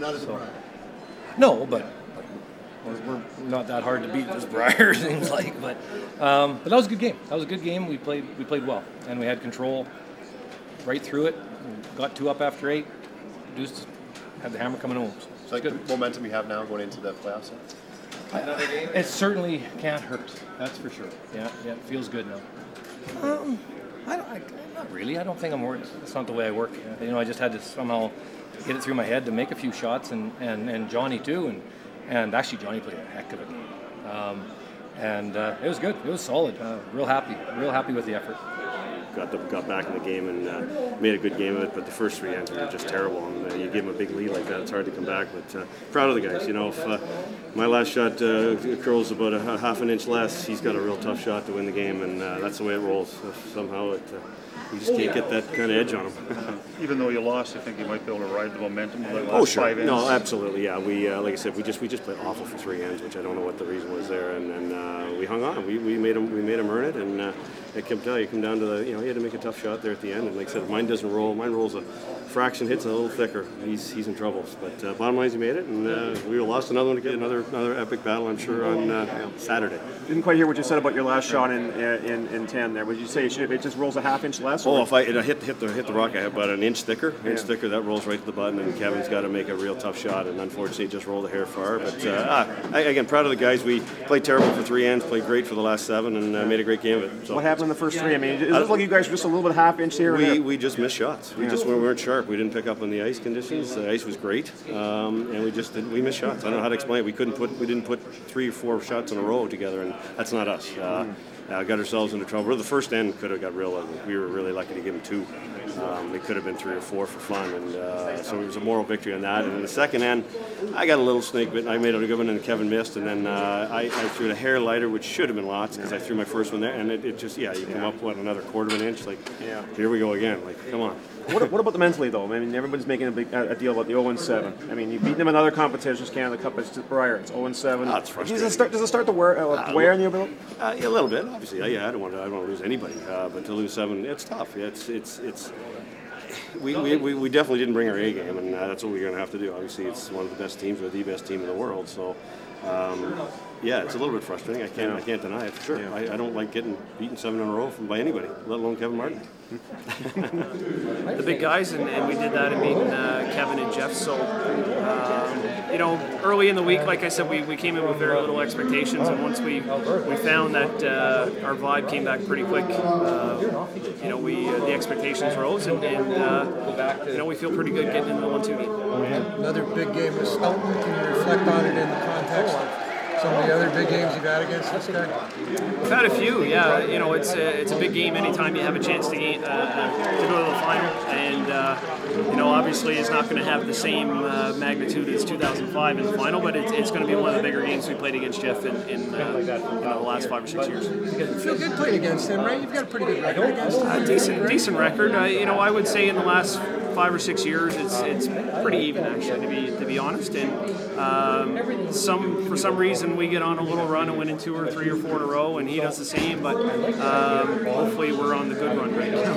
Not as a Brier. No, but we're not that hard to beat this Brier, seems like. But that was a good game. That was a good game. We played well, and we had control right through it. Got 2 up after 8. Just had the hammer coming home. So like good. The momentum you have now going into the playoffs? It certainly can't hurt. That's for sure. Yeah, it feels good now. Not really. I don't think I'm worried. That's not the way I work. I just had to somehow get it through my head to make a few shots, and Johnny too, and actually Johnny played a heck of a game, it was good. It was solid. Real happy with the effort. Got back in the game and made a good game of it, but the first 3 ends were just terrible. And you give them a big lead like that, it's hard to come back. But proud of the guys. If my last shot curls about a half an inch less, he's got a real tough shot to win the game, and that's the way it rolls. Somehow you just can't get that kind of edge on him. Even though you lost, I think you might be able to ride the momentum of the last 5 ends. No, absolutely, yeah. We, like I said, we just played awful for 3 ends, which I don't know what the reason was there, and we hung on. We made him earn it, and it came down. You come down to the, he had to make a tough shot there at the end, and like I said, mine doesn't roll. Mine rolls a fraction, hits a little thicker. He's in trouble. But bottom line is he made it, and we lost another one to get another epic battle, I'm sure, on Saturday. Didn't quite hear what you said about your last shot in 10 there. Would you say it just rolls a half inch less? Oh, if I hit the rock, I have about an inch thicker. Thicker, that rolls right to the button, and Kevin's got to make a real tough shot, and unfortunately, it just rolled a hair far. But again, proud of the guys. We played terrible for 3 ends, played great for the last 7, and made a great game of it. So. What happened in the first 3? I mean, it looked like you guys were just a little bit half inch here. We just missed shots. We weren't sharp. We didn't pick up on the ice conditions. The ice was great, and we missed shots. I don't know how to explain it. We didn't put 3 or 4 shots in a row together, and that's not us. Got ourselves into trouble. The first end could have got real ugly. We were really lucky to give them 2. It could have been 3 or 4 for fun, and so it was a moral victory on that. And in the second end, I got a little snake bit. I made a good one, and Kevin missed. And then I threw it a hair lighter, which should have been lots, because I threw my first one there, and it just you come up another quarter of an inch. Here we go again. Come on. What about the mentally though? I mean, everybody's making a deal about the 0-7. I mean, you beat them in other competitions, Canada Cup, it's Brier, it's 0-7. That's frustrating. Does it start to wear on you a bit? A little bit, obviously. I don't want to lose anybody, but to lose 7, it's tough. We definitely didn't bring our A game, and that's what we're going to have to do. Obviously, it's one of the best teams, or the best team in the world. So, it's a little bit frustrating. I can't deny it for sure. Yeah. I don't like getting beaten 7 in a row by anybody, let alone Kevin Martin. The big guys, and we did that in beating Kevin and Jeff. So, early in the week, like I said, we came in with very little expectations, and once we found that our vibe came back pretty quick, the expectations rose, and we feel pretty good getting into the 1-2 game. Another big game with Stoughton. Can you reflect on it in the context of some of the other big games you've had against this guy? We've had a few, yeah. It's a big game anytime you have a chance to go to the final, and obviously it's not going to have the same magnitude as 2005 in the final, but it's going to be one of the bigger games we played against Jeff in the last 5 or 6 years. You feel good playing against him, right? You've got a pretty good record against him. Decent record. I would say in the last 5 or 6 years, it's pretty even actually, to be honest. And for some reason we get on a little run and win in 2 or 3 or 4 in a row, and he does the same. But hopefully we're on the good run right now.